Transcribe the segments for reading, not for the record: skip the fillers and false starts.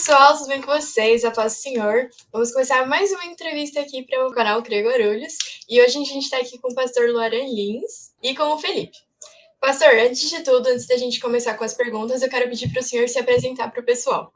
pessoal, tudo bem com vocês? A paz do Senhor. Vamos começar mais uma entrevista aqui para o canal Creio Guarulhos. E hoje a gente está aqui com o pastor Luaran Lins e com o Felipe. Pastor, antes de tudo, antes da gente começar com as perguntas, eu quero pedir para o senhor se apresentar para o pessoal.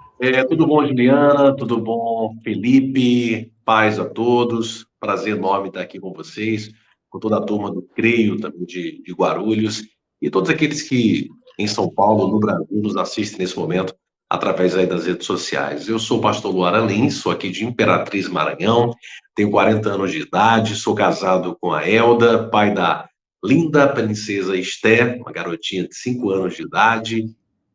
Tudo bom, Juliana? Tudo bom, Felipe? Paz a todos. Prazer enorme estar aqui com vocês, com toda a turma do Creio, também de Guarulhos, e todos aqueles que em São Paulo, no Brasil, nos assistem nesse momento através aí das redes sociais. Eu sou o pastor Luara Lins, sou aqui de Imperatriz, Maranhão, tenho 40 anos de idade, sou casado com a Elda, pai da linda princesa Esté, uma garotinha de 5 anos de idade.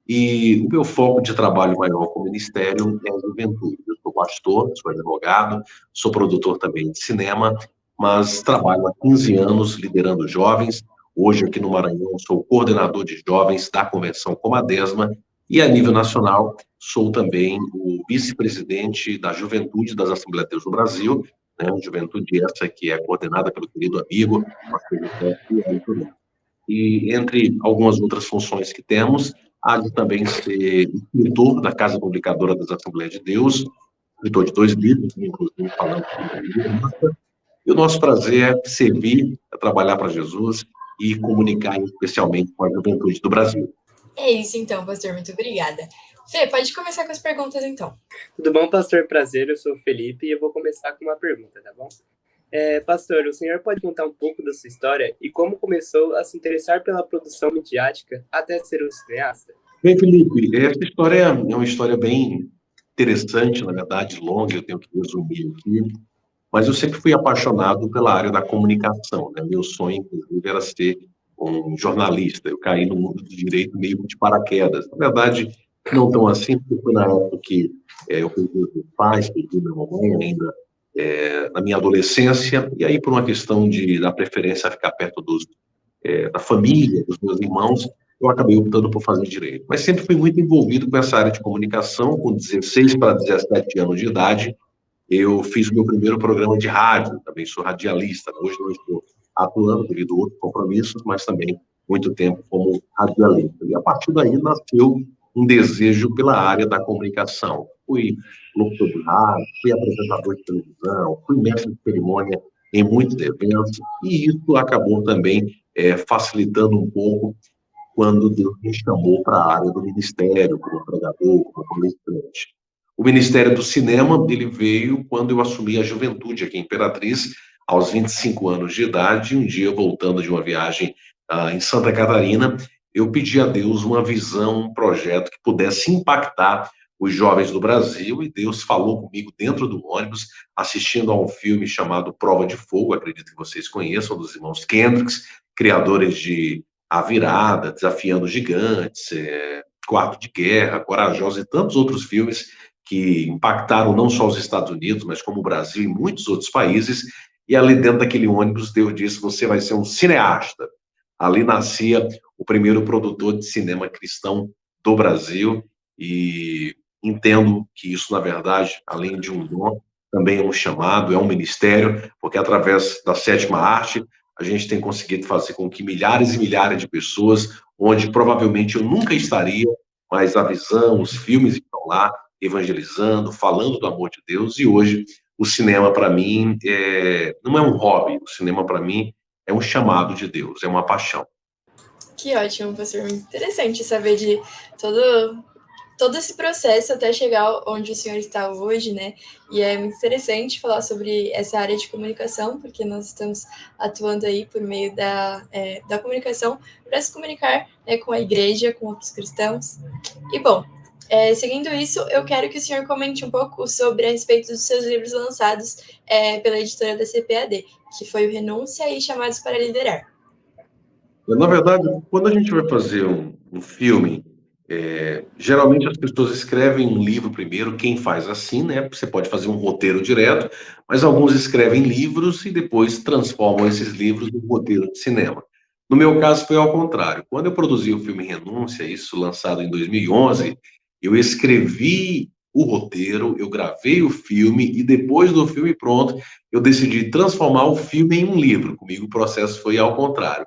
E o meu foco de trabalho maior com o Ministério é a juventude. Eu sou pastor, sou advogado, sou produtor também de cinema, mas trabalho há 15 anos liderando jovens. Hoje, aqui no Maranhão, sou coordenador de jovens da Convenção Comadesma e, a nível nacional, sou também o vice-presidente da Juventude das Assembleias de Deus no Brasil, né? Juventude essa que é coordenada pelo querido amigo, pastor José Fiel. E entre algumas outras funções que temos, há de também ser escritor da Casa Publicadora das Assembleias de Deus, escritor de 2 livros, inclusive falando sobre a liderança. E o nosso prazer é servir, é trabalhar para Jesus e comunicar especialmente com a juventude do Brasil. É isso então, pastor, muito obrigada. Fê, pode começar com as perguntas então. Tudo bom, pastor? Prazer, eu sou o Felipe e eu vou começar com uma pergunta, tá bom? Pastor, o senhor pode contar um pouco da sua história e como começou a se interessar pela produção midiática até ser um cineasta? Bem, Felipe, essa história é uma história bem interessante, na verdade, longa, eu tenho que resumir aqui, mas eu sempre fui apaixonado pela área da comunicação, né? Meu sonho, inclusive, era ser um jornalista. Eu caí no mundo do direito meio de paraquedas. Na verdade, não tão assim, porque foi na época que eu perdi os meus pais, perdi minha mamãe ainda na minha adolescência, e aí por uma questão da preferência a ficar perto da família, dos meus irmãos, eu acabei optando por fazer direito. Mas sempre fui muito envolvido com essa área de comunicação. Com 16 para 17 anos de idade, eu fiz o meu primeiro programa de rádio, também sou radialista. Hoje não estou atuando devido a outros compromissos, mas também muito tempo como radialista. E a partir daí nasceu um desejo pela área da comunicação. Fui locutor de rádio, fui apresentador de televisão, fui mestre de cerimônia em muitos eventos, e isso acabou também facilitando um pouco quando Deus me chamou para a área do ministério, como pregador, como palestrante. O Ministério do Cinema, ele veio quando eu assumi a juventude aqui em Imperatriz, aos 25 anos de idade. Um dia, voltando de uma viagem em Santa Catarina, eu pedi a Deus uma visão, um projeto que pudesse impactar os jovens do Brasil, e Deus falou comigo dentro do ônibus, assistindo a um filme chamado Prova de Fogo, acredito que vocês conheçam, dos irmãos Kendricks, criadores de A Virada, Desafiando Gigantes, Quarto de Guerra, Corajosa e tantos outros filmes que impactaram não só os Estados Unidos, mas como o Brasil e muitos outros países. E ali dentro daquele ônibus, Deus disse: você vai ser um cineasta. Ali nascia o primeiro produtor de cinema cristão do Brasil, e entendo que isso, na verdade, além de um dom, também é um chamado, é um ministério, porque através da sétima arte, a gente tem conseguido fazer com que milhares e milhares de pessoas, onde provavelmente eu nunca estaria, mas a visão, os filmes estão lá, evangelizando, falando do amor de Deus. E hoje o cinema, para mim, não é um hobby. O cinema, para mim, é um chamado de Deus, é uma paixão. Que ótimo, pastor. Muito interessante saber de todo esse processo até chegar onde o senhor está hoje, né? E é muito interessante falar sobre essa área de comunicação, porque nós estamos atuando aí por meio da comunicação para se comunicar, né, com a igreja, com outros cristãos. E, bom, seguindo isso, eu quero que o senhor comente um pouco sobre a respeito dos seus livros lançados pela editora da CPAD, que foi o Renúncia e Chamados para Liderar. Na verdade, quando a gente vai fazer um filme, geralmente as pessoas escrevem um livro primeiro. Quem faz assim, né? Você pode fazer um roteiro direto, mas alguns escrevem livros e depois transformam esses livros em roteiro de cinema. No meu caso, foi ao contrário. Quando eu produzi o filme Renúncia, isso lançado em 2011, eu escrevi o roteiro, eu gravei o filme, e depois do filme pronto, eu decidi transformar o filme em um livro. Comigo o processo foi ao contrário.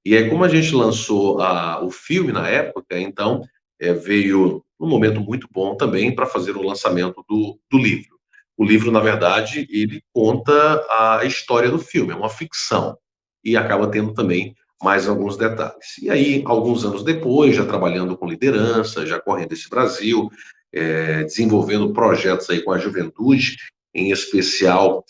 E aí, como a gente lançou o filme na época, então veio num momento muito bom também para fazer o lançamento do livro. O livro, na verdade, ele conta a história do filme, é uma ficção, e acaba tendo também mais alguns detalhes. E aí, alguns anos depois, já trabalhando com liderança, já correndo esse Brasil, desenvolvendo projetos aí com a juventude, em especial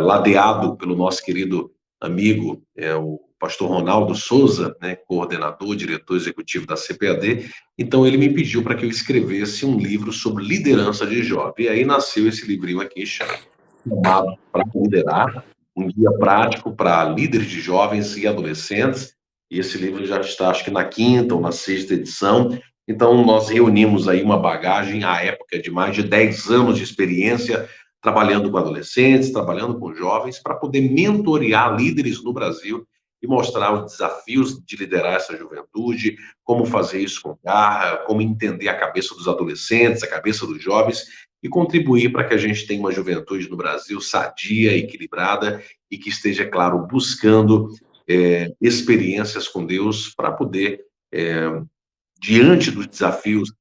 ladeado pelo nosso querido amigo, o pastor Ronaldo Souza, né, coordenador, diretor executivo da CPAD. Então ele me pediu para que eu escrevesse um livro sobre liderança de jovem. E aí nasceu esse livrinho aqui chamado Para Liderar, um guia prático para líderes de jovens e adolescentes. E esse livro já está, acho que na 5ª ou na 6ª edição. Então nós reunimos aí uma bagagem à época de mais de 10 anos de experiência trabalhando com adolescentes, trabalhando com jovens, para poder mentorear líderes no Brasil e mostrar os desafios de liderar essa juventude, como fazer isso com garra, como entender a cabeça dos adolescentes, a cabeça dos jovens, e contribuir para que a gente tenha uma juventude no Brasil sadia, equilibrada, e que esteja, claro, buscando experiências com Deus para poder, diante dos desafios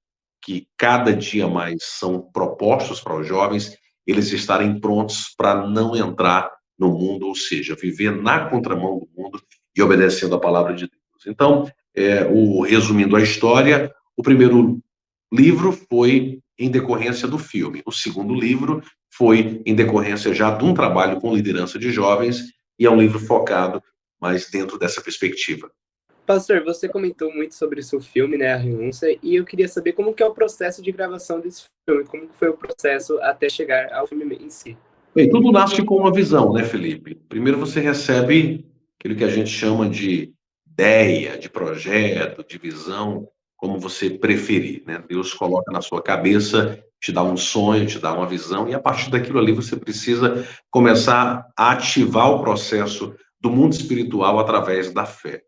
que cada dia mais são propostos para os jovens, eles estarem prontos para não entrar no mundo, ou seja, viver na contramão do mundo e obedecendo a palavra de Deus. Então, resumindo a história, o primeiro livro foi em decorrência do filme. O segundo livro foi em decorrência já de um trabalho com liderança de jovens, e é um livro focado mais dentro dessa perspectiva. Pastor, você comentou muito sobre o seu filme, né, A Renúncia, e eu queria saber como que é o processo de gravação desse filme, como que foi o processo até chegar ao filme em si. Bem, tudo nasce com uma visão, né, Felipe? Primeiro você recebe aquilo que a gente chama de ideia, de projeto, de visão, como você preferir, né? Deus coloca na sua cabeça, te dá um sonho, te dá uma visão, e a partir daquilo ali você precisa começar a ativar o processo do mundo espiritual através da fé.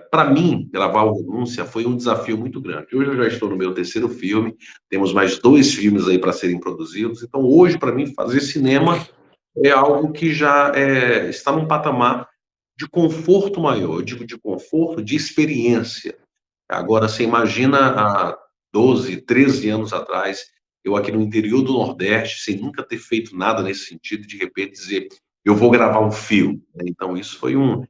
Para mim, gravar o Renúncia foi um desafio muito grande. Hoje eu já estou no meu 3º filme, temos mais 2 filmes aí para serem produzidos, então hoje, para mim, fazer cinema é algo que já está num patamar de conforto maior. Eu digo de conforto, de experiência. Agora, você imagina há 12, 13 anos atrás, eu aqui no interior do Nordeste, sem nunca ter feito nada nesse sentido, de repente dizer, eu vou gravar um filme. Então, isso foi um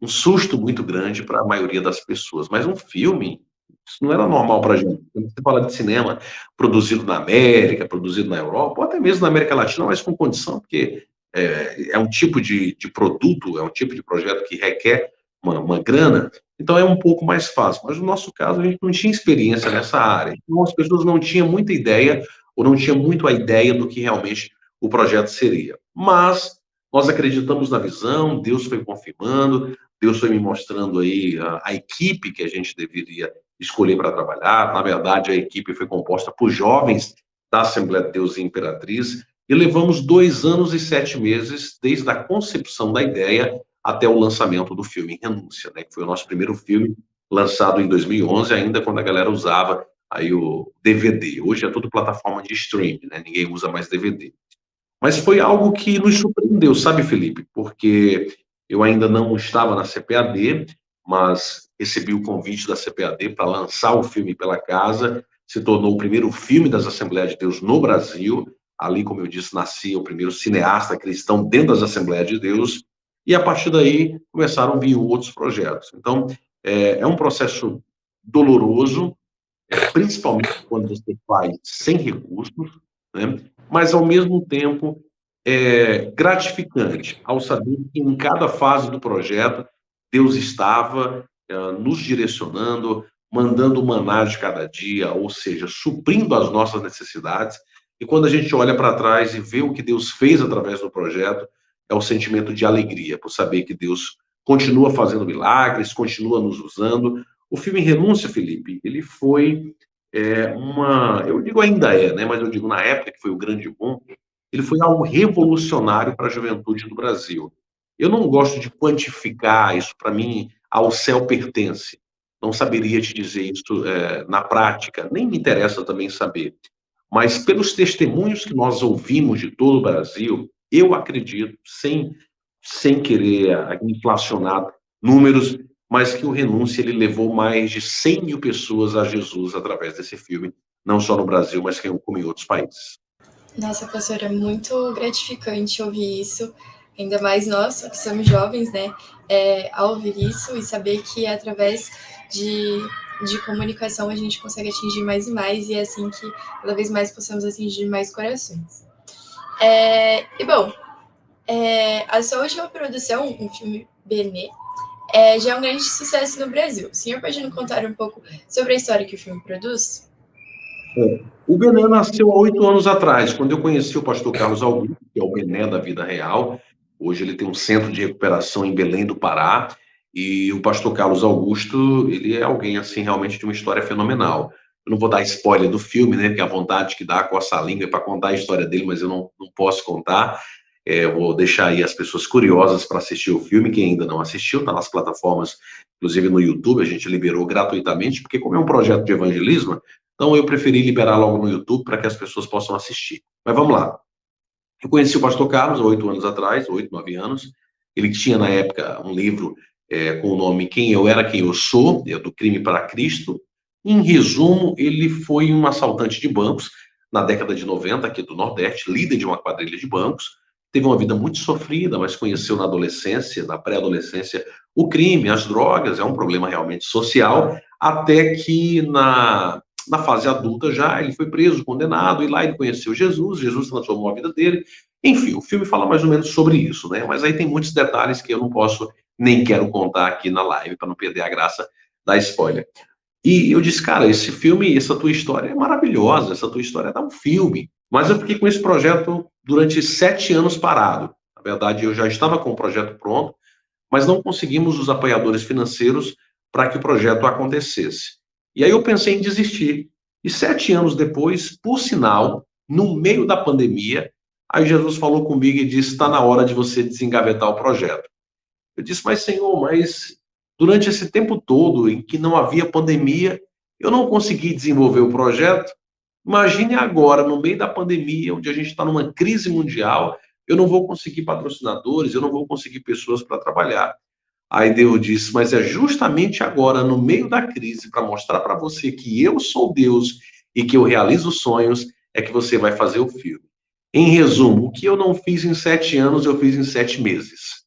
susto muito grande para a maioria das pessoas. Mas um filme, isso não era normal para a gente. Quando você fala de cinema produzido na América, produzido na Europa, ou até mesmo na América Latina, mas com condição, porque é um tipo de produto, é um tipo de projeto que requer uma grana, então é um pouco mais fácil. Mas no nosso caso, a gente não tinha experiência nessa área. Então as pessoas não tinham muita ideia, ou não tinham muito a ideia do que realmente o projeto seria. Mas nós acreditamos na visão, Deus foi confirmando, Deus foi me mostrando aí a equipe que a gente deveria escolher para trabalhar. Na verdade, a equipe foi composta por jovens da Assembleia de Deus e Imperatriz, e levamos 2 anos e 7 meses desde a concepção da ideia até o lançamento do filme Renúncia, né, que foi o nosso primeiro filme, lançado em 2011, ainda quando a galera usava aí o DVD. Hoje é tudo plataforma de streaming, né, ninguém usa mais DVD. Mas foi algo que nos surpreendeu, sabe, Felipe? Porque eu ainda não estava na CPAD, mas recebi o convite da CPAD para lançar o filme pela casa. Se tornou o primeiro filme das Assembleias de Deus no Brasil. Ali, como eu disse, nascia o primeiro cineasta cristão dentro das Assembleias de Deus. E a partir daí começaram a vir outros projetos. Então, é um processo doloroso, principalmente quando você faz sem recursos, né? Mas, ao mesmo tempo, gratificante ao saber que em cada fase do projeto Deus estava nos direcionando, mandando o maná de cada dia, ou seja, suprindo as nossas necessidades. E quando a gente olha para trás e vê o que Deus fez através do projeto, é um sentimento de alegria, por saber que Deus continua fazendo milagres, continua nos usando. O filme Renúncia, Felipe, ele foi eu digo ainda né, mas eu digo na época que foi o grande boom, ele foi algo revolucionário para a juventude do Brasil. Eu não gosto de quantificar isso, para mim, ao céu pertence. Não saberia te dizer isso na prática, nem me interessa também saber. Mas pelos testemunhos que nós ouvimos de todo o Brasil, eu acredito, sem querer inflacionar números, mas que o Renúncia ele levou mais de 100 mil pessoas a Jesus através desse filme, não só no Brasil, mas como em outros países. Nossa, pastor, é muito gratificante ouvir isso, ainda mais nós que somos jovens, né? Ao ouvir isso e saber que através de comunicação a gente consegue atingir mais e mais, e é assim que cada vez mais possamos atingir mais corações. Bom, a sua última produção, um filme Benê, já é um grande sucesso no Brasil. O senhor pode nos contar um pouco sobre a história que o filme produz? O Bené nasceu há 8 anos atrás, quando eu conheci o pastor Carlos Augusto, que é o Bené da vida real. Hoje ele tem um centro de recuperação em Belém do Pará, e o pastor Carlos Augusto, ele é alguém, assim, realmente de uma história fenomenal. Eu não vou dar spoiler do filme, né, porque a vontade que dá, coça a língua para contar a história dele, mas eu não posso contar. Eu vou deixar aí as pessoas curiosas para assistir o filme, quem ainda não assistiu, está nas plataformas, inclusive no YouTube, a gente liberou gratuitamente, porque como é um projeto de evangelismo, então eu preferi liberar logo no YouTube para que as pessoas possam assistir. Mas vamos lá. Eu conheci o pastor Carlos há 8 anos atrás, 8, 9 anos. Ele tinha, na época, um livro com o nome Quem Eu Era, Quem Eu Sou, do Crime para Cristo. Em resumo, ele foi um assaltante de bancos na década de 90, aqui do Nordeste, líder de uma quadrilha de bancos. Teve uma vida muito sofrida, mas conheceu na adolescência, na pré-adolescência, o crime, as drogas, é um problema realmente social, até que na fase adulta já, ele foi preso, condenado, e lá ele conheceu Jesus, Jesus transformou a vida dele. Enfim, o filme fala mais ou menos sobre isso, né? Mas aí tem muitos detalhes que eu não posso nem quero contar aqui na live, para não perder a graça da spoiler. E eu disse, cara, esse filme, essa tua história é maravilhosa, essa tua história dá um filme. Mas eu fiquei com esse projeto durante 7 anos parado. Na verdade, eu já estava com o projeto pronto, mas não conseguimos os apoiadores financeiros para que o projeto acontecesse. E aí eu pensei em desistir. E 7 anos depois, por sinal, no meio da pandemia, aí Jesus falou comigo e disse: está na hora de você desengavetar o projeto. Eu disse: mas Senhor, mas durante esse tempo todo em que não havia pandemia, eu não consegui desenvolver o projeto. Imagine agora, no meio da pandemia, onde a gente está numa crise mundial, eu não vou conseguir patrocinadores, eu não vou conseguir pessoas para trabalhar. Aí Deus disse: mas é justamente agora, no meio da crise, para mostrar para você que eu sou Deus e que eu realizo sonhos, é que você vai fazer o filme. Em resumo, o que eu não fiz em 7 anos, eu fiz em 7 meses.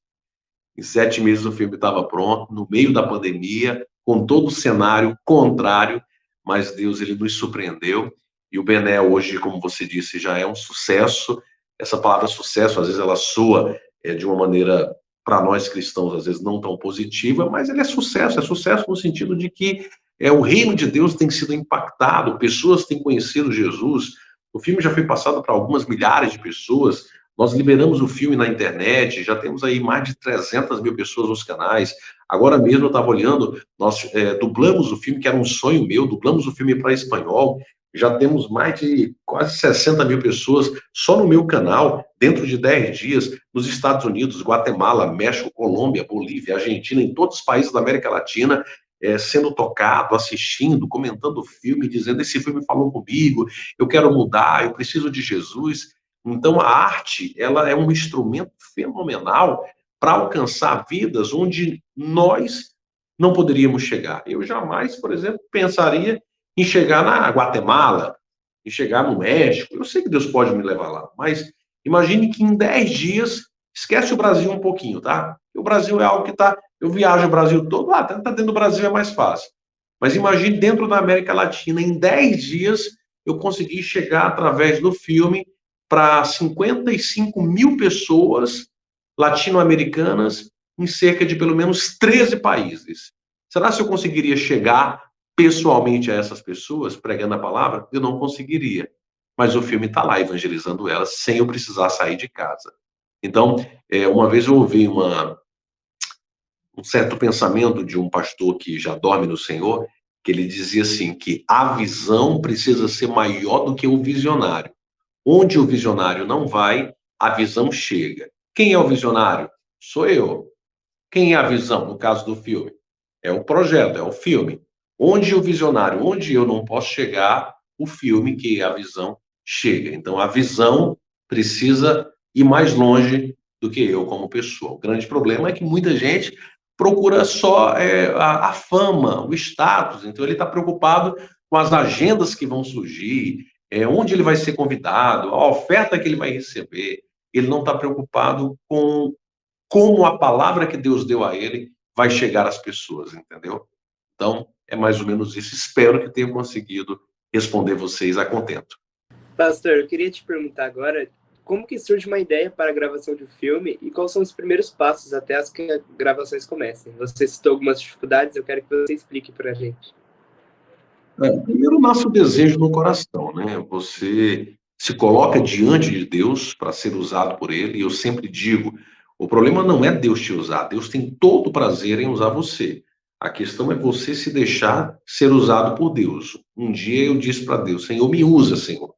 Em 7 meses o filme estava pronto, no meio da pandemia, com todo o cenário contrário, mas Deus ele nos surpreendeu. E o Bené hoje, como você disse, já é um sucesso. Essa palavra sucesso, às vezes ela soa de uma maneira, para nós cristãos, às vezes não tão positiva, mas ele é sucesso no sentido de que o reino de Deus tem sido impactado, pessoas têm conhecido Jesus. O filme já foi passado para algumas milhares de pessoas. Nós liberamos o filme na internet, já temos aí mais de 300 mil pessoas nos canais. Agora mesmo eu estava olhando, nós dublamos o filme, que era um sonho meu, dublamos o filme para espanhol. Já temos mais de quase 60 mil pessoas só no meu canal, dentro de 10 dias, nos Estados Unidos, Guatemala, México, Colômbia, Bolívia, Argentina, em todos os países da América Latina, sendo tocado, assistindo, comentando o filme, dizendo: esse filme falou comigo, eu quero mudar, eu preciso de Jesus. Então, a arte, ela é um instrumento fenomenal para alcançar vidas onde nós não poderíamos chegar. Eu jamais, por exemplo, pensaria em chegar na Guatemala, em chegar no México. Eu sei que Deus pode me levar lá, mas imagine que em 10 dias, esquece o Brasil um pouquinho, tá? O Brasil é algo que tá, eu viajo o Brasil todo, tá dentro do Brasil é mais fácil. Mas imagine dentro da América Latina, em 10 dias, eu consegui chegar através do filme para 55 mil pessoas latino-americanas em cerca de pelo menos 13 países. Será se eu conseguiria chegar pessoalmente a essas pessoas, pregando a palavra? Eu não conseguiria. Mas o filme está lá, evangelizando elas, sem eu precisar sair de casa. Então, uma vez eu ouvi um certo pensamento de um pastor que já dorme no Senhor, que ele dizia assim, que a visão precisa ser maior do que o visionário. Onde o visionário não vai, a visão chega. Quem é o visionário? Sou eu. Quem é a visão, no caso do filme? É o projeto, é o filme. Onde o visionário, onde eu não posso chegar, o filme, que é a visão, chega. Então, a visão precisa ir mais longe do que eu como pessoa. O grande problema é que muita gente procura só a fama, o status. Então, ele está preocupado com as agendas que vão surgir, onde ele vai ser convidado, a oferta que ele vai receber. Ele não está preocupado com como a palavra que Deus deu a ele vai chegar às pessoas, entendeu? Então, é mais ou menos isso. Espero que tenha conseguido responder vocês a contento. Pastor, eu queria te perguntar agora, como que surge uma ideia para a gravação de um filme e quais são os primeiros passos até as que as gravações comecem? Você citou algumas dificuldades, eu quero que você explique para a gente. Primeiro nasce o desejo no coração, né? Você se coloca diante de Deus para ser usado por Ele, e eu sempre digo, o problema não é Deus te usar, Deus tem todo o prazer em usar você. A questão é você se deixar ser usado por Deus. Um dia eu disse para Deus, Senhor, me usa, Senhor.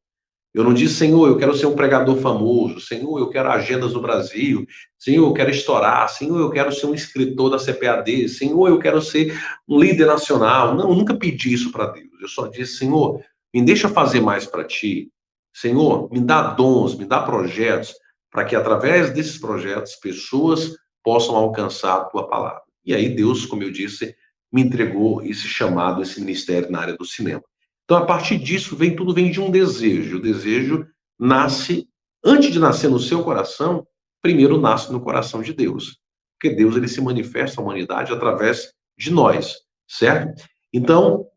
Eu não disse, Senhor, eu quero ser um pregador famoso. Senhor, eu quero agendas no Brasil. Senhor, eu quero estourar. Senhor, eu quero ser um escritor da CPAD. Senhor, eu quero ser um líder nacional. Não, eu nunca pedi isso para Deus. Eu só disse, Senhor, me deixa fazer mais para ti. Senhor, me dá dons, me dá projetos, para que através desses projetos pessoas possam alcançar a tua palavra. E aí Deus, como eu disse, me entregou esse chamado, esse ministério na área do cinema. Então, a partir disso, tudo vem de um desejo. O desejo nasce, antes de nascer no seu coração, primeiro nasce no coração de Deus. Porque Deus, ele se manifesta à humanidade através de nós, certo? Então,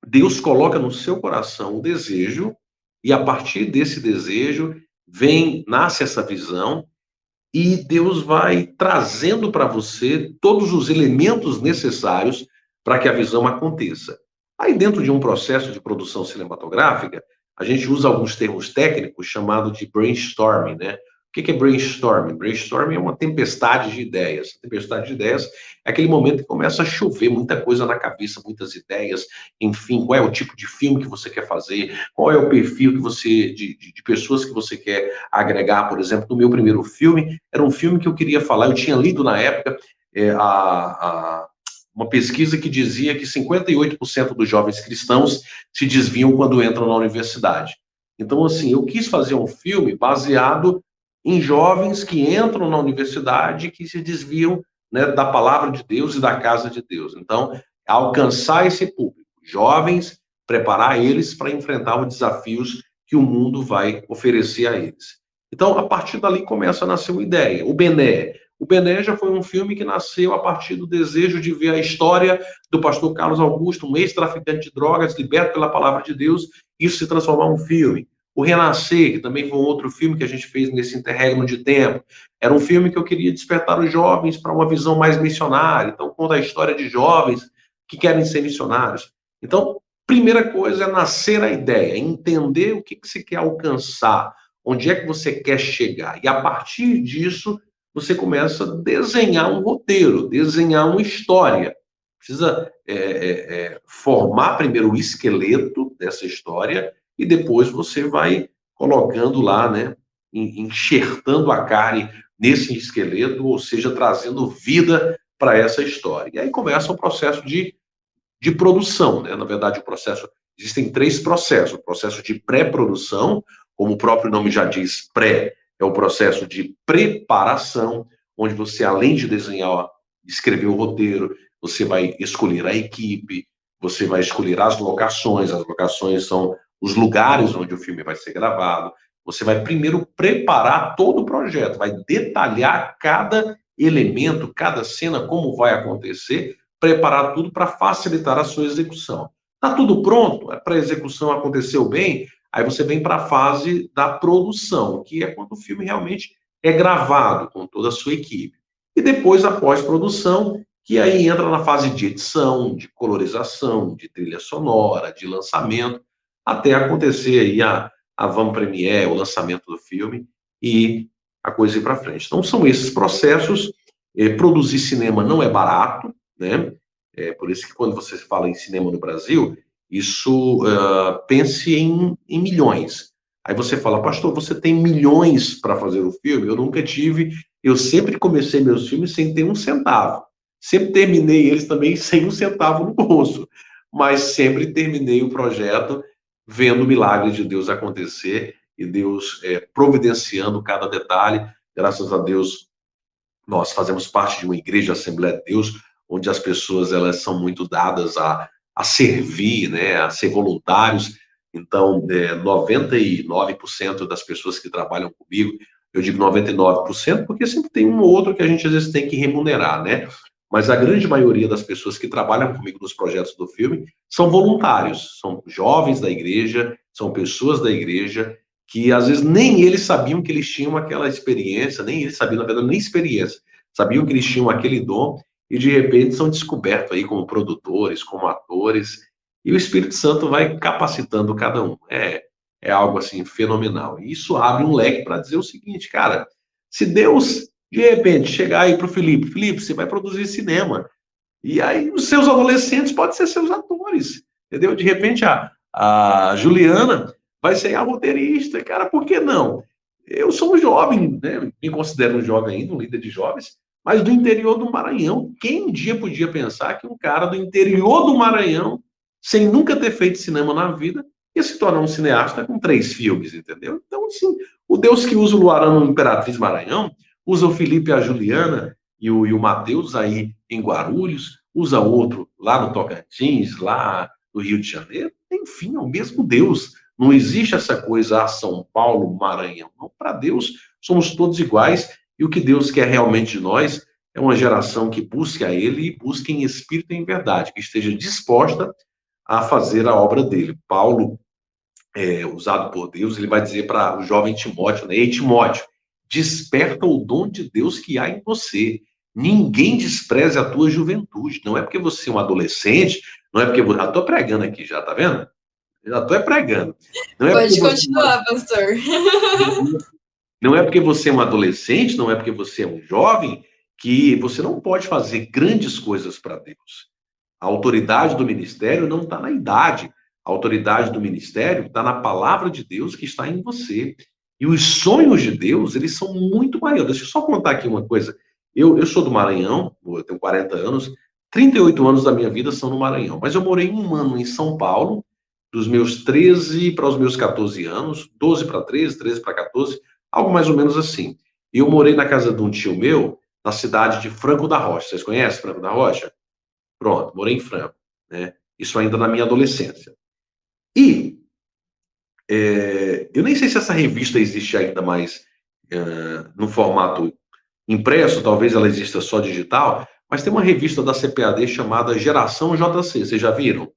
Deus coloca no seu coração o desejo, e a partir desse desejo, nasce essa visão, e Deus vai trazendo para você todos os elementos necessários para que a visão aconteça. Aí, dentro de um processo de produção cinematográfica, a gente usa alguns termos técnicos chamados de brainstorming, né? O que é brainstorming? Brainstorming é uma tempestade de ideias. A tempestade de ideias é aquele momento que começa a chover muita coisa na cabeça, muitas ideias, enfim, qual é o tipo de filme que você quer fazer, qual é o perfil que você de pessoas que você quer agregar. Por exemplo, no meu primeiro filme, era um filme que eu queria falar, eu tinha lido na época uma pesquisa que dizia que 58% dos jovens cristãos se desviam quando entram na universidade. Então, assim, eu quis fazer um filme baseado em jovens que entram na universidade e que se desviam, né, da palavra de Deus e da casa de Deus. Então, alcançar esse público, jovens, preparar eles para enfrentar os desafios que o mundo vai oferecer a eles. Então, a partir dali começa a nascer uma ideia. O Bené. O Bené já foi um filme que nasceu a partir do desejo de ver a história do pastor Carlos Augusto, um ex-traficante de drogas, liberto pela palavra de Deus, isso se transformar em um filme. O Renascer, que também foi um outro filme que a gente fez nesse interregno de tempo, era um filme que eu queria despertar os jovens para uma visão mais missionária. Então, conta a história de jovens que querem ser missionários. Então, primeira coisa é nascer a ideia, entender o que você quer alcançar, onde é que você quer chegar. E a partir disso, você começa a desenhar um roteiro, desenhar uma história. Precisa formar primeiro o esqueleto dessa história e depois você vai colocando lá, né, enxertando a carne nesse esqueleto, ou seja, trazendo vida para essa história. E aí começa o processo de produção, né? Na verdade, existem 3 processos. O processo de pré-produção, como o próprio nome já diz, pré, é o processo de preparação, onde você, além de desenhar, escrever o roteiro, você vai escolher a equipe, você vai escolher as locações são os lugares onde o filme vai ser gravado. Você vai primeiro preparar todo o projeto, vai detalhar cada elemento, cada cena, como vai acontecer, preparar tudo para facilitar a sua execução. Está tudo pronto, para a execução aconteceu bem, aí você vem para a fase da produção, que é quando o filme realmente é gravado com toda a sua equipe. E depois a pós-produção, que aí entra na fase de edição, de colorização, de trilha sonora, de lançamento, até acontecer aí a avant-première, o lançamento do filme e a coisa ir para frente. Então são esses processos. Produzir cinema não é barato, né? Por isso que quando você fala em cinema no Brasil, isso pense em milhões. Aí você fala, pastor, você tem milhões para fazer o filme? Eu nunca tive, eu sempre comecei meus filmes sem ter um centavo. Sempre terminei eles também sem um centavo no bolso, mas sempre terminei o projeto vendo o milagre de Deus acontecer e Deus providenciando cada detalhe. Graças a Deus, Nós fazemos parte de uma igreja Assembleia de Deus, onde as pessoas elas são muito dadas a servir, né, a ser voluntários. Então, 99% das pessoas que trabalham comigo, eu digo 99%, porque sempre tem um ou outro que a gente às vezes tem que remunerar, né? Mas a grande maioria das pessoas que trabalham comigo nos projetos do filme são voluntários, são jovens da igreja, são pessoas da igreja que às vezes nem eles sabiam que eles tinham aquela experiência, nem eles sabiam, na verdade, nem experiência, sabiam que eles tinham aquele dom e de repente são descobertos aí como produtores, como atores, e o Espírito Santo vai capacitando cada um. É algo assim fenomenal. E isso abre um leque para dizer o seguinte, cara, se Deus de repente chegar aí para o Felipe, você vai produzir cinema. E aí os seus adolescentes podem ser seus atores, entendeu? De repente a Juliana vai ser a roteirista, cara, por que não? Eu sou um jovem, né? Me considero um jovem ainda, um líder de jovens, mas do interior do Maranhão. Quem um dia podia pensar que um cara do interior do Maranhão, sem nunca ter feito cinema na vida, ia se tornar um cineasta com 3 filmes, entendeu? Então, assim, o Deus que usa o Luarano Imperatriz Maranhão, usa o Felipe e a Juliana e o Matheus aí em Guarulhos, usa outro lá no Tocantins, lá no Rio de Janeiro, enfim, é o mesmo Deus. Não existe essa coisa, São Paulo, Maranhão. Não, para Deus, somos todos iguais e o que Deus quer realmente de nós é uma geração que busque a Ele e busque em espírito e em verdade, que esteja disposta a fazer a obra dele. Paulo, usado por Deus, ele vai dizer para o jovem Timóteo, né? Ei, Timóteo, desperta o dom de Deus que há em você. Ninguém despreze a tua juventude. Não é porque você é um adolescente, não é porque você... Já estou pregando aqui, já, tá vendo? Já estou pregando. Não é porque Pode você... continuar, pastor. Não é porque você é um adolescente, não é porque você é um jovem, que você não pode fazer grandes coisas para Deus. A autoridade do ministério não está na idade. A autoridade do ministério está na palavra de Deus que está em você. E os sonhos de Deus, eles são muito maiores. Deixa eu só contar aqui uma coisa. Eu sou do Maranhão, eu tenho 40 anos, 38 anos da minha vida são no Maranhão. Mas eu morei um ano em São Paulo, dos meus 13 para os meus 14 anos, 12 para 13, 13 para 14, algo mais ou menos assim. E eu morei na casa de um tio meu, na cidade de Franco da Rocha. Vocês conhecem Franco da Rocha? Pronto, morei em Franco, né? Isso ainda na minha adolescência. E eu nem sei se essa revista existe ainda mais no formato impresso, talvez ela exista só digital, mas tem uma revista da CPAD chamada Geração JC. Vocês já viram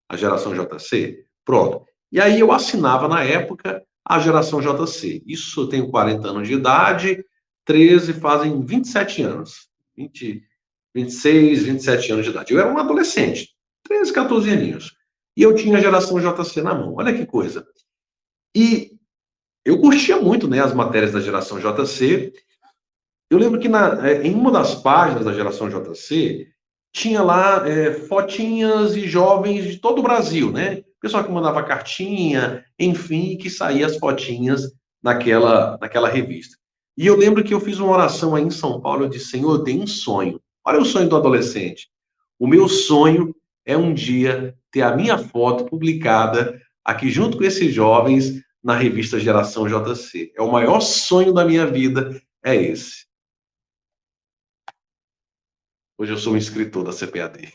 a Geração JC? Pronto. E aí eu assinava na época a Geração JC. Isso eu tenho 40 anos de idade, 13 fazem 27 anos. 20, 26, 27 anos de idade. Eu era um adolescente, 13, 14 aninhos. E eu tinha a Geração JC na mão. Olha que coisa. E eu curtia muito, né, as matérias da Geração JC. Eu lembro que em uma das páginas da Geração JC tinha lá fotinhas de jovens de todo o Brasil, né? Pessoal que mandava cartinha, enfim, que saía as fotinhas naquela revista. E eu lembro que eu fiz uma oração aí em São Paulo, eu disse, Senhor, eu tenho um sonho. Olha o sonho do adolescente. O meu sonho é um dia ter a minha foto publicada aqui junto com esses jovens na revista Geração JC. É o maior sonho da minha vida, é esse. Hoje eu sou um escritor da CPAD.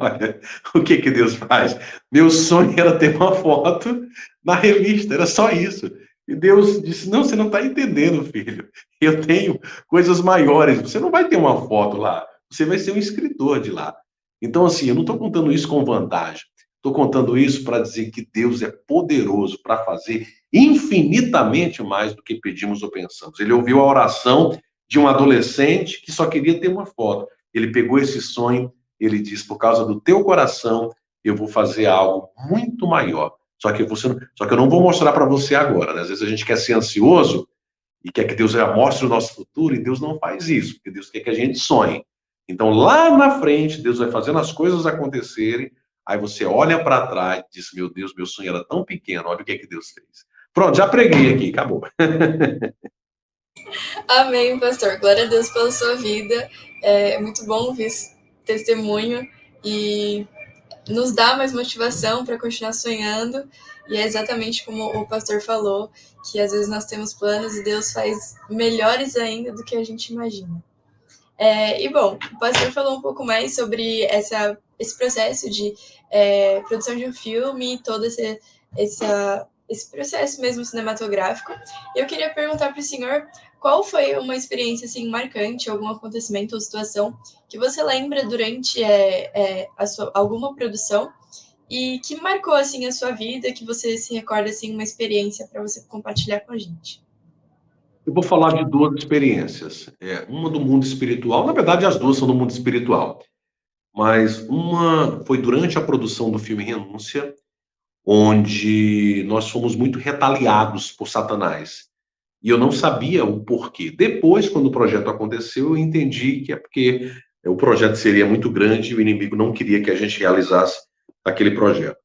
Olha, o que Deus faz? Meu sonho era ter uma foto na revista, era só isso. E Deus disse, não, você não está entendendo, filho. Eu tenho coisas maiores. Você não vai ter uma foto lá. Você vai ser um escritor de lá. Então, assim, eu não estou contando isso com vantagem. Estou contando isso para dizer que Deus é poderoso para fazer infinitamente mais do que pedimos ou pensamos. Ele ouviu a oração de um adolescente que só queria ter uma foto. Ele pegou esse sonho, ele diz, por causa do teu coração, eu vou fazer algo muito maior. Só que eu não vou mostrar para você agora, né? Às vezes a gente quer ser ansioso e quer que Deus já mostre o nosso futuro, e Deus não faz isso, porque Deus quer que a gente sonhe. Então, lá na frente, Deus vai fazendo as coisas acontecerem, aí você olha para trás e diz, meu Deus, meu sonho era tão pequeno, olha o que Deus fez. Pronto, já preguei aqui, acabou. Amém, pastor. Glória a Deus pela sua vida. É muito bom ouvir esse testemunho e nos dá mais motivação para continuar sonhando. E é exatamente como o pastor falou, que às vezes nós temos planos e Deus faz melhores ainda do que a gente imagina. E, bom, o pastor falou um pouco mais sobre esse processo de produção de um filme, todo esse processo mesmo cinematográfico. Eu queria perguntar para o senhor qual foi uma experiência assim, marcante, algum acontecimento ou situação que você lembra durante alguma produção e que marcou assim, a sua vida, que você se recorda assim, uma experiência para você compartilhar com a gente. Eu vou falar de duas experiências. Uma do mundo espiritual, na verdade, as duas são do mundo espiritual. Mas uma foi durante a produção do filme Renúncia, onde nós fomos muito retaliados por Satanás. E eu não sabia o porquê. Depois, quando o projeto aconteceu, eu entendi que é porque o projeto seria muito grande e o inimigo não queria que a gente realizasse aquele projeto.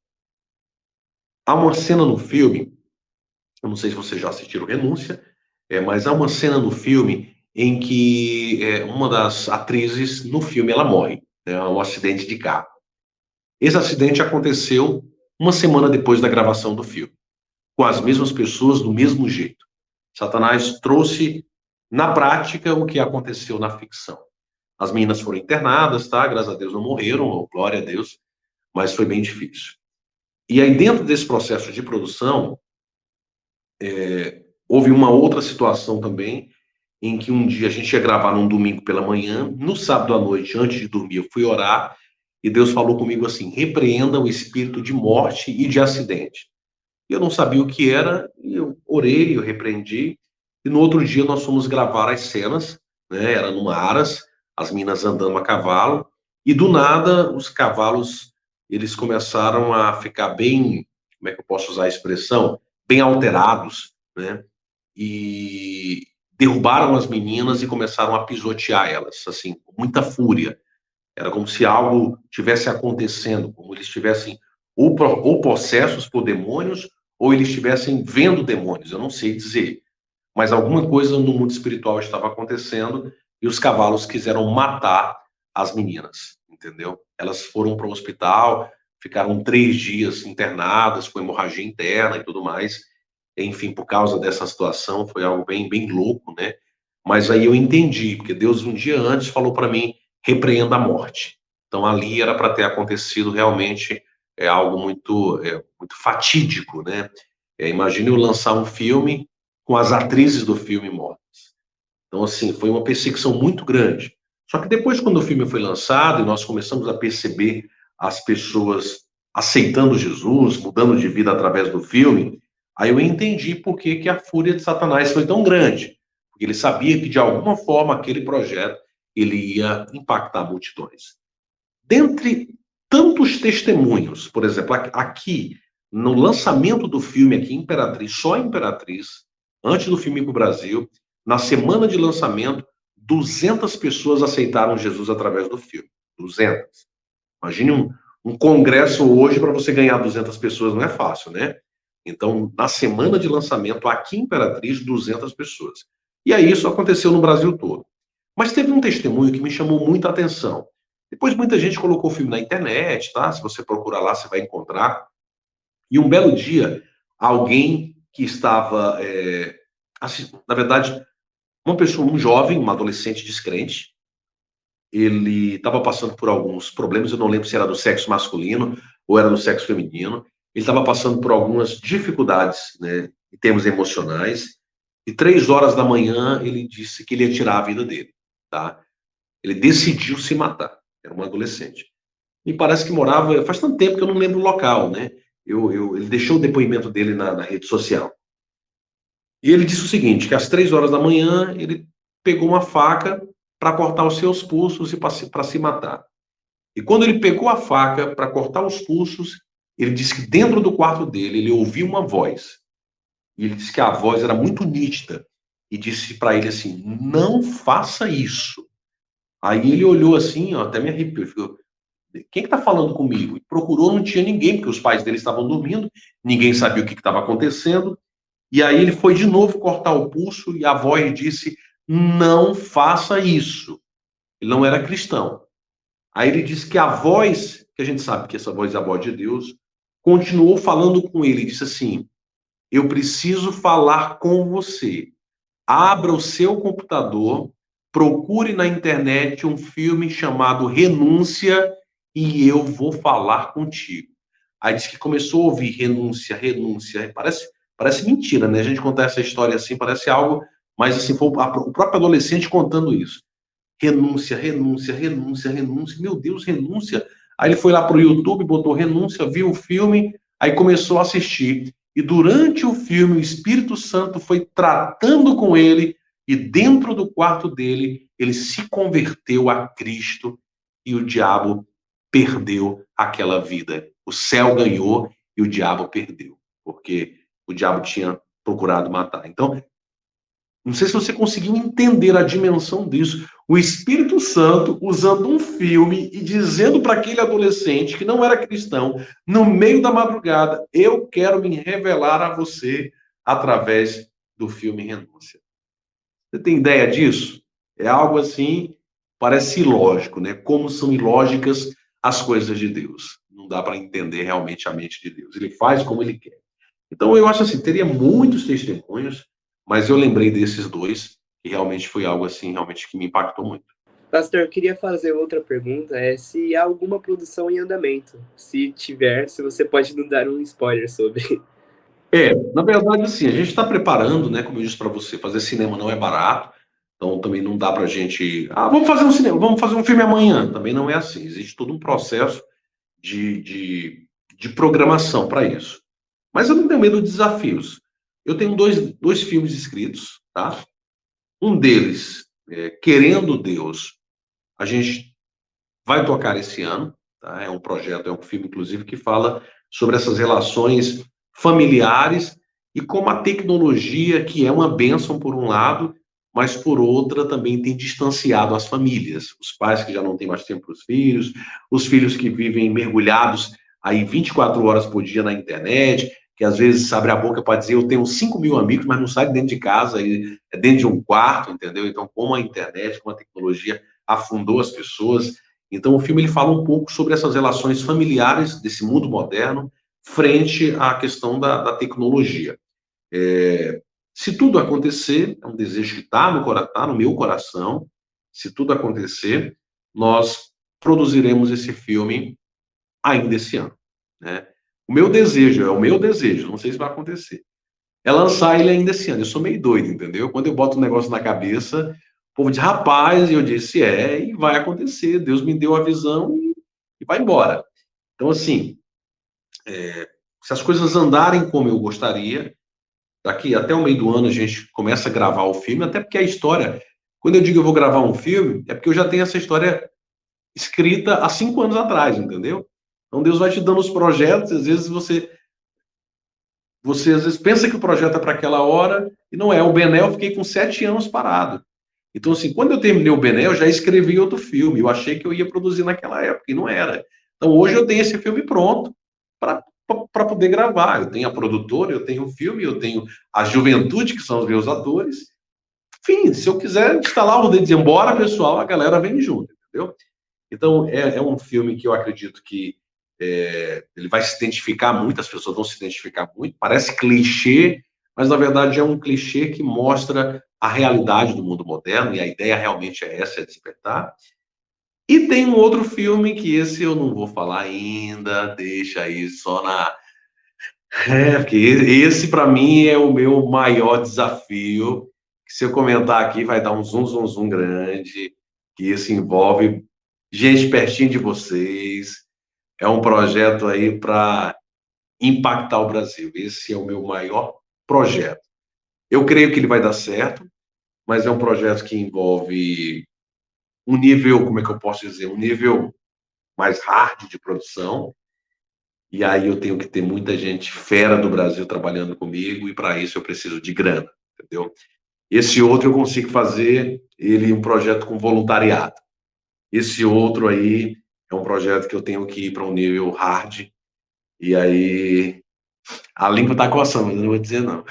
Há uma cena no filme, eu não sei se vocês já assistiram Renúncia, mas há uma cena no filme em que uma das atrizes no filme ela morre, né, um acidente de carro. Esse acidente aconteceu uma semana depois da gravação do filme, com as mesmas pessoas, do mesmo jeito. Satanás trouxe na prática o que aconteceu na ficção. As meninas foram internadas, tá? Graças a Deus não morreram, oh, glória a Deus, mas foi bem difícil. E aí, dentro desse processo de produção, houve uma outra situação também, em que um dia a gente ia gravar num domingo pela manhã, no sábado à noite, antes de dormir, eu fui orar, e Deus falou comigo assim: repreenda o espírito de morte e de acidente. E eu não sabia o que era, e eu orei, eu repreendi, e no outro dia nós fomos gravar as cenas, né? Era numa aras, as minas andando a cavalo, e do nada os cavalos, eles começaram a ficar bem, como é que eu posso usar a expressão? Bem alterados, né? E derrubaram as meninas e começaram a pisotear elas, assim, com muita fúria. Era como se algo tivesse acontecendo, como eles estivessem ou possessos por demônios, ou eles estivessem vendo demônios, eu não sei dizer. Mas alguma coisa no mundo espiritual estava acontecendo e os cavalos quiseram matar as meninas, entendeu? Elas foram para o hospital, ficaram 3 dias internadas com hemorragia interna e tudo mais. Enfim, por causa dessa situação, foi algo bem, bem louco, né? Mas aí eu entendi, porque Deus um dia antes falou para mim: repreenda a morte. Então ali era para ter acontecido realmente algo muito fatídico, né? Imagine eu lançar um filme com as atrizes do filme mortas. Então, assim, foi uma perseguição muito grande. Só que depois, quando o filme foi lançado e nós começamos a perceber as pessoas aceitando Jesus, mudando de vida através do filme, aí eu entendi por que que a fúria de Satanás foi tão grande. Porque ele sabia que, de alguma forma, aquele projeto ele ia impactar multidões. Dentre tantos testemunhos, por exemplo, aqui, no lançamento do filme aqui, Imperatriz, só Imperatriz, antes do filme ir para o Brasil, na semana de lançamento, 200 pessoas aceitaram Jesus através do filme. 200. Imagine um congresso hoje para você ganhar 200 pessoas, não é fácil, né? Então, na semana de lançamento, aqui em Imperatriz, 200 pessoas. E aí isso aconteceu no Brasil todo. Mas teve um testemunho que me chamou muita atenção. Depois muita gente colocou o filme na internet, tá? Se você procurar lá, você vai encontrar. E um belo dia, alguém que estava, na verdade, uma pessoa, um jovem, um adolescente descrente, ele estava passando por alguns problemas, eu não lembro se era do sexo masculino ou era do sexo feminino. Ele estava passando por algumas dificuldades, né, em termos emocionais. E 3 horas da manhã ele disse que ele ia tirar a vida dele, tá? Ele decidiu se matar. Era um adolescente. Me parece que morava, faz tanto tempo que eu não lembro o local, né? Ele deixou o depoimento dele na rede social. E ele disse o seguinte, que às 3 horas da manhã ele pegou uma faca para cortar os seus pulsos e para se matar. E quando ele pegou a faca para cortar os pulsos, ele disse que dentro do quarto dele ele ouviu uma voz. E ele disse que a voz era muito nítida e disse para ele assim: não faça isso. Aí ele olhou assim, ó, até me arrepiou, ficou: quem que está falando comigo? E procurou, não tinha ninguém, porque os pais dele estavam dormindo, ninguém sabia o que estava acontecendo. E aí ele foi de novo cortar o pulso e a voz disse: não faça isso. Ele não era cristão. Aí ele disse que a voz, que a gente sabe que essa voz é a voz de Deus, continuou falando com ele, disse assim: eu preciso falar com você. Abra o seu computador procure na internet um filme chamado Renúncia e eu vou falar contigo. Aí diz que começou a ouvir renúncia, renúncia. Parece mentira, né? A gente contar essa história assim, parece algo, mas assim, foi o próprio adolescente contando isso. Renúncia, renúncia, renúncia, renúncia. Meu Deus, renúncia. Aí ele foi lá para o YouTube, botou renúncia, viu o filme, aí começou a assistir. E durante o filme, o Espírito Santo foi tratando com ele, e dentro do quarto dele, ele se converteu a Cristo, e o diabo perdeu aquela vida. O céu ganhou e o diabo perdeu, porque o diabo tinha procurado matar. Então, não sei se você conseguiu entender a dimensão disso. O Espírito Santo usando um filme e dizendo para aquele adolescente que não era cristão, no meio da madrugada, eu quero me revelar a você através do filme Renúncia. Você tem ideia disso? É algo assim, parece ilógico, né? Como são ilógicas as coisas de Deus. Não dá para entender realmente a mente de Deus. Ele faz como ele quer. Então, eu acho assim, teria muitos testemunhos, mas eu lembrei desses dois, que realmente foi algo assim, realmente que me impactou muito. Pastor, eu queria fazer outra pergunta, se há alguma produção em andamento. Se tiver, se você pode nos dar um spoiler sobre. Na verdade, assim, a gente está preparando, né, como eu disse para você, fazer cinema não é barato, então também não dá para a gente, vamos fazer um cinema, vamos fazer um filme amanhã, também não é assim, existe todo um processo de programação para isso. Mas eu não tenho medo de desafios. Eu tenho dois filmes escritos, tá? Um deles, Querendo Deus, a gente vai tocar esse ano, tá? É um projeto, é um filme, inclusive, que fala sobre essas relações familiares e como a tecnologia, que é uma bênção por um lado, mas por outra também tem distanciado as famílias. Os pais que já não têm mais tempo para os filhos que vivem mergulhados aí 24 horas por dia na internet, que às vezes abre a boca para dizer eu tenho 5.000 amigos, mas não sai dentro de casa, é dentro de um quarto, entendeu? Então, como a internet, como a tecnologia afundou as pessoas. Então, o filme ele fala um pouco sobre essas relações familiares desse mundo moderno frente à questão da tecnologia. Se tudo acontecer, é um desejo que está no meu coração, se tudo acontecer, nós produziremos esse filme ainda esse ano, né? É o meu desejo, não sei se vai acontecer, é lançar ele ainda esse ano. Eu sou meio doido, entendeu? Quando eu boto um negócio na cabeça, o povo diz, rapaz, e eu disse, e vai acontecer. Deus me deu a visão e vai embora. Então, assim, se as coisas andarem como eu gostaria, daqui até o meio do ano a gente começa a gravar o filme, até porque a história, quando eu digo eu vou gravar um filme, é porque eu já tenho essa história escrita há 5 anos atrás, entendeu? Então Deus vai te dando os projetos, às vezes você às vezes pensa que o projeto é para aquela hora e não é. O Bené eu fiquei com 7 anos parado. Então, assim, quando eu terminei o Bené, eu já escrevi outro filme. Eu achei que eu ia produzir naquela época e não era. Então, hoje eu tenho esse filme pronto para poder gravar. Eu tenho a produtora, eu tenho o filme, eu tenho a juventude, que são os meus atores. Enfim, se eu quiser instalar o dedo e dizer, embora, pessoal, a galera vem junto, entendeu? Então, é um filme que eu acredito que ele vai se identificar muito, as pessoas vão se identificar muito, parece clichê, mas na verdade é um clichê que mostra a realidade do mundo moderno, e a ideia realmente é essa, é despertar. E tem um outro filme que esse eu não vou falar ainda, deixa aí só na... porque esse para mim é o meu maior desafio, que se eu comentar aqui vai dar um zoom, zoom, zoom grande, que isso envolve gente pertinho de vocês, é um projeto aí para impactar o Brasil. Esse é o meu maior projeto. Eu creio que ele vai dar certo, mas é um projeto que envolve um nível, como é que eu posso dizer, um nível mais hard de produção. E aí eu tenho que ter muita gente fera do Brasil trabalhando comigo, e para isso eu preciso de grana, entendeu? Esse outro eu consigo fazer ele um projeto com voluntariado. Esse outro aí é um projeto que eu tenho que ir para um nível hard, e aí a língua tá coçando, mas eu não vou dizer não.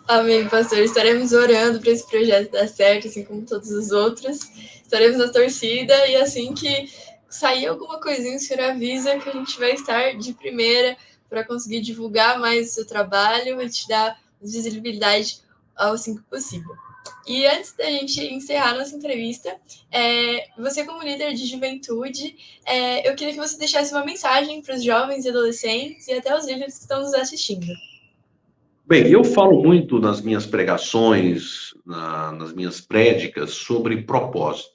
Amém, pastor. Estaremos orando para esse projeto dar certo, assim como todos os outros. Estaremos na torcida e assim que sair alguma coisinha, o senhor avisa que a gente vai estar de primeira para conseguir divulgar mais o seu trabalho e te dar visibilidade ao assim que possível. E antes da gente encerrar nossa entrevista, você como líder de juventude, eu queria que você deixasse uma mensagem para os jovens e adolescentes e até os líderes que estão nos assistindo. Bem, eu falo muito nas minhas pregações, nas minhas prédicas, sobre propósito.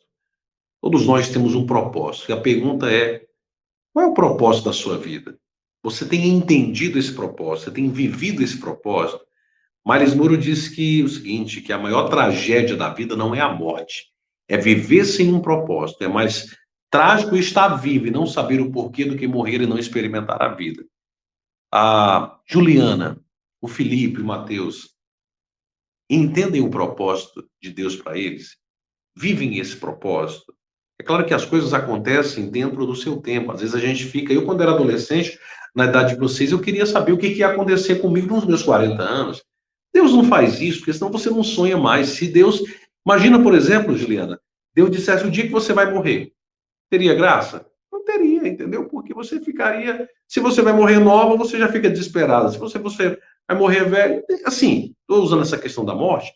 Todos nós temos um propósito. E a pergunta é: qual é o propósito da sua vida? Você tem entendido esse propósito? Você tem vivido esse propósito? Miles Muro diz que o seguinte, que a maior tragédia da vida não é a morte, é viver sem um propósito. É mais trágico estar vivo e não saber o porquê do que morrer e não experimentar a vida. A Juliana, o Felipe, o Mateus, entendem o propósito de Deus para eles? Vivem esse propósito? É claro que as coisas acontecem dentro do seu tempo. Às vezes a gente fica... Eu, quando era adolescente, na idade de vocês, eu queria saber o que ia acontecer comigo nos meus 40 anos. Deus não faz isso, porque senão você não sonha mais. Se Deus... Imagina, por exemplo, Juliana, Deus dissesse o dia que você vai morrer. Teria graça? Não teria, entendeu? Porque você ficaria... Se você vai morrer nova, você já fica desesperada. Se você vai morrer velho... Assim, estou usando essa questão da morte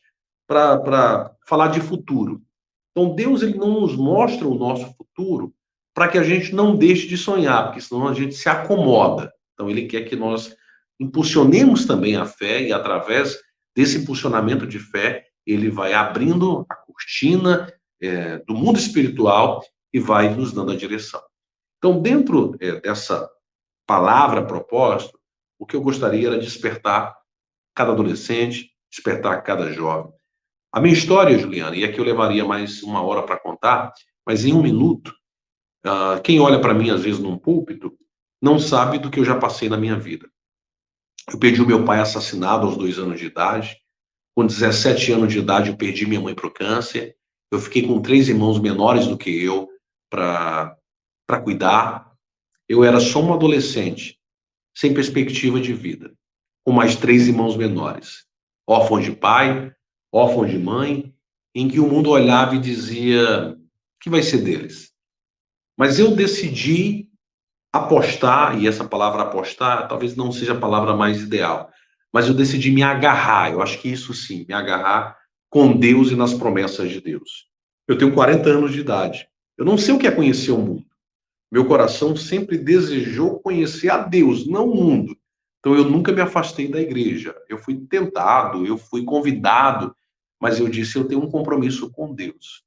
para falar de futuro. Então, Deus ele não nos mostra o nosso futuro para que a gente não deixe de sonhar, porque senão a gente se acomoda. Então, ele quer que nós impulsionemos também a fé e, através desse impulsionamento de fé, ele vai abrindo a cortina do mundo espiritual e vai nos dando a direção. Então, dentro dessa palavra propósito, o que eu gostaria era despertar cada adolescente, despertar cada jovem. A minha história, Juliana, e aqui eu levaria mais uma hora para contar, mas em um minuto, quem olha para mim, às vezes, num púlpito, não sabe do que eu já passei na minha vida. Eu perdi o meu pai assassinado aos 2 anos de idade. Com 17 anos de idade, eu perdi minha mãe para o câncer. Eu fiquei com 3 irmãos menores do que eu para cuidar. Eu era só um adolescente, sem perspectiva de vida, com mais 3 irmãos menores, órfãos de pai, órfãos de mãe, em que o mundo olhava e dizia: o que vai ser deles? Mas eu decidi apostar, e essa palavra apostar talvez não seja a palavra mais ideal, mas eu decidi me agarrar, eu acho que isso sim, me agarrar com Deus e nas promessas de Deus. Eu tenho 40 anos de idade. Eu não sei o que é conhecer o mundo. Meu coração sempre desejou conhecer a Deus, não o mundo. Então eu nunca me afastei da igreja. Eu fui tentado, eu fui convidado, mas eu disse: eu tenho um compromisso com Deus.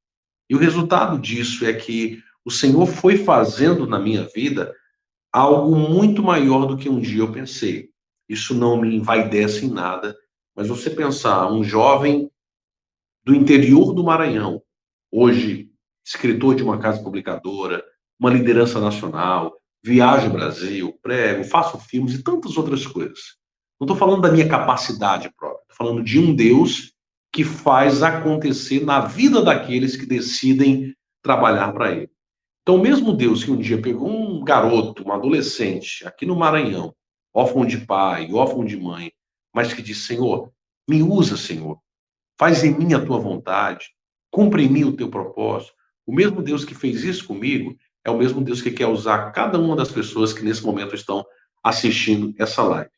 E o resultado disso é que o Senhor foi fazendo na minha vida algo muito maior do que um dia eu pensei. Isso não me envaidece em nada, mas você pensar, um jovem do interior do Maranhão, hoje escritor de uma casa publicadora, uma liderança nacional, viajo ao Brasil, prego, faço filmes e tantas outras coisas. Não estou falando da minha capacidade própria, estou falando de um Deus que faz acontecer na vida daqueles que decidem trabalhar para ele. Então, o mesmo Deus que um dia pegou um garoto, um adolescente, aqui no Maranhão, órfão de pai, órfão de mãe, mas que disse: Senhor, me usa, Senhor, faz em mim a tua vontade, cumpre em mim o teu propósito. O mesmo Deus que fez isso comigo é o mesmo Deus que quer usar cada uma das pessoas que nesse momento estão assistindo essa live.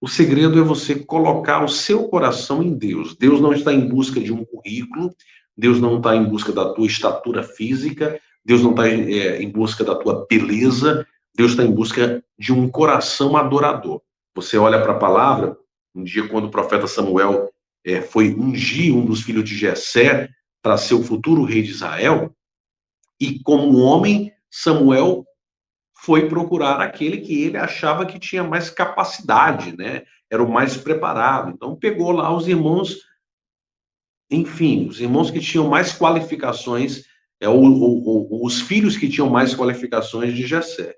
O segredo é você colocar o seu coração em Deus. Deus não está em busca de um currículo, Deus não está em busca da tua estatura física, Deus não está em busca da tua beleza, Deus está em busca de um coração adorador. Você olha para a palavra, um dia quando o profeta Samuel foi ungir um dos filhos de Jessé para ser o futuro rei de Israel, e como homem, Samuel foi procurar aquele que ele achava que tinha mais capacidade, né? Era o mais preparado. Então pegou lá os irmãos, enfim, os irmãos que tinham mais qualificações, os filhos que tinham mais qualificações de Jessé.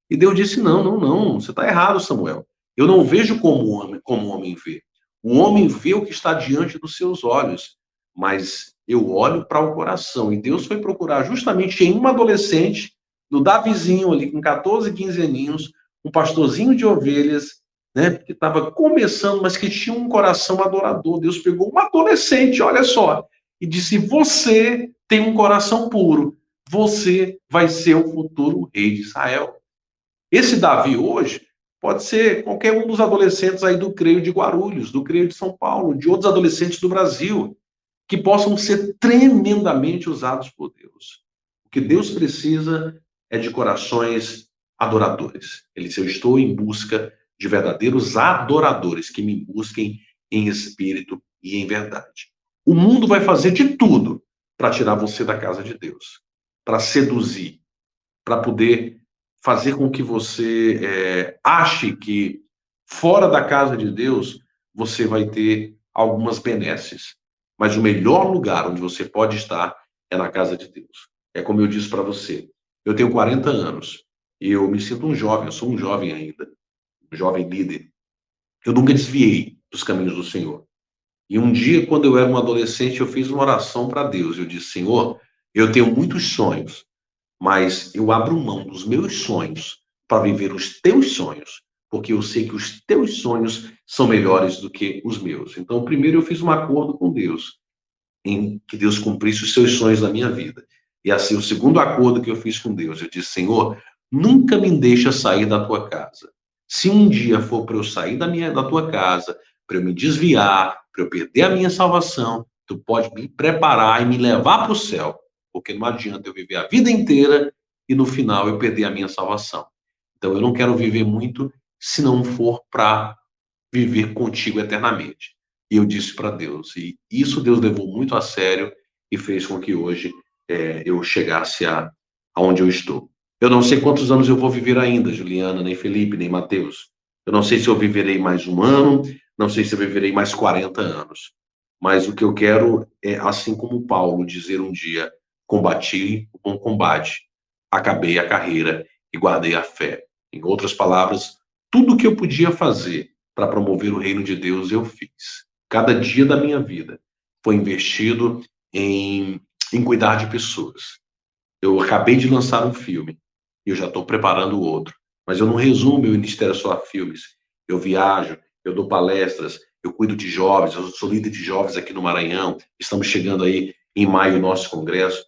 E Deus disse: não, não, não, você está errado, Samuel. Eu não vejo como o homem vê. O homem vê o que está diante dos seus olhos, mas eu olho para o coração. E Deus foi procurar justamente em uma adolescente, no Davizinho ali, com 14, 15 aninhos, um pastorzinho de ovelhas, né, que estava começando, mas que tinha um coração adorador. Deus pegou uma adolescente, olha só, e disse: você tem um coração puro, você vai ser o futuro rei de Israel. Esse Davi hoje pode ser qualquer um dos adolescentes aí do CREIO de Guarulhos, do CREIO de São Paulo, de outros adolescentes do Brasil. que possam ser tremendamente usados por Deus. O que Deus precisa é de corações adoradores. Ele diz, eu estou em busca de verdadeiros adoradores que me busquem em espírito e em verdade. O mundo vai fazer de tudo para tirar você da casa de Deus, para seduzir, para poder fazer com que você ache que fora da casa de Deus você vai ter algumas benesses. Mas o melhor lugar onde você pode estar é na casa de Deus. É como eu disse para você, eu tenho 40 anos e eu me sinto um jovem, eu sou um jovem ainda, um jovem líder. Eu nunca desviei dos caminhos do Senhor. E um dia, quando eu era um adolescente, eu fiz uma oração para Deus. Eu disse, Senhor, eu tenho muitos sonhos, mas eu abro mão dos meus sonhos para viver os teus sonhos, porque eu sei que os teus sonhos são melhores do que os meus. Então, primeiro eu fiz um acordo com Deus, em que Deus cumprisse os seus sonhos na minha vida. E assim, o segundo acordo que eu fiz com Deus, eu disse, Senhor, nunca me deixa sair da tua casa. Se um dia for para eu sair da tua casa, para eu me desviar, para eu perder a minha salvação, tu pode me preparar e me levar para o céu, porque não adianta eu viver a vida inteira e no final eu perder a minha salvação. Então eu não quero viver muito se não for para viver contigo eternamente. E eu disse para Deus, e isso Deus levou muito a sério e fez com que hoje eu chegasse aonde eu estou. Eu não sei quantos anos eu vou viver ainda, Juliana, nem Felipe, nem Mateus. Eu não sei se eu viverei mais um ano, não sei se eu viverei mais 40 anos. Mas o que eu quero é, assim como Paulo, dizer um dia, combati o bom combate, acabei a carreira e guardei a fé. Em outras palavras, tudo o que eu podia fazer para promover o reino de Deus, eu fiz. Cada dia da minha vida foi investido em cuidar de pessoas. Eu acabei de lançar um filme e eu já estou preparando outro. Mas eu não resumo meu ministério só a filmes. Eu viajo, eu dou palestras, eu cuido de jovens, eu sou líder de jovens aqui no Maranhão. Estamos chegando aí em maio nosso congresso.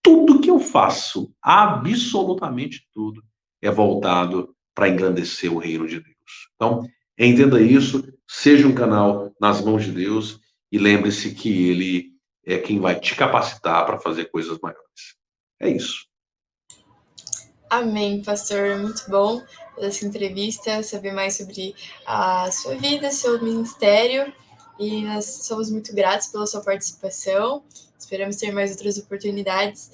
Tudo que eu faço, absolutamente tudo, é voltado para engrandecer o reino de Deus. Então, entenda isso, seja um canal nas mãos de Deus e lembre-se que Ele é quem vai te capacitar para fazer coisas maiores. É isso. Amém, pastor. Muito bom essa entrevista, saber mais sobre a sua vida, seu ministério. E nós somos muito gratos pela sua participação. Esperamos ter mais outras oportunidades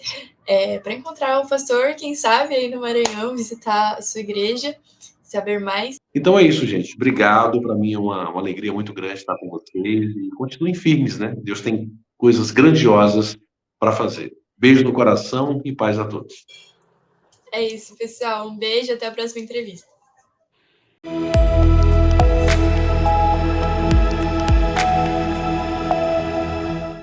para encontrar o pastor, quem sabe, aí no Maranhão, visitar a sua igreja, saber mais. Então é isso, gente. Obrigado. Para mim é uma alegria muito grande estar com vocês. E continuem firmes, né? Deus tem coisas grandiosas para fazer. Beijo no coração e paz a todos. É isso, pessoal. Um beijo, até a próxima entrevista.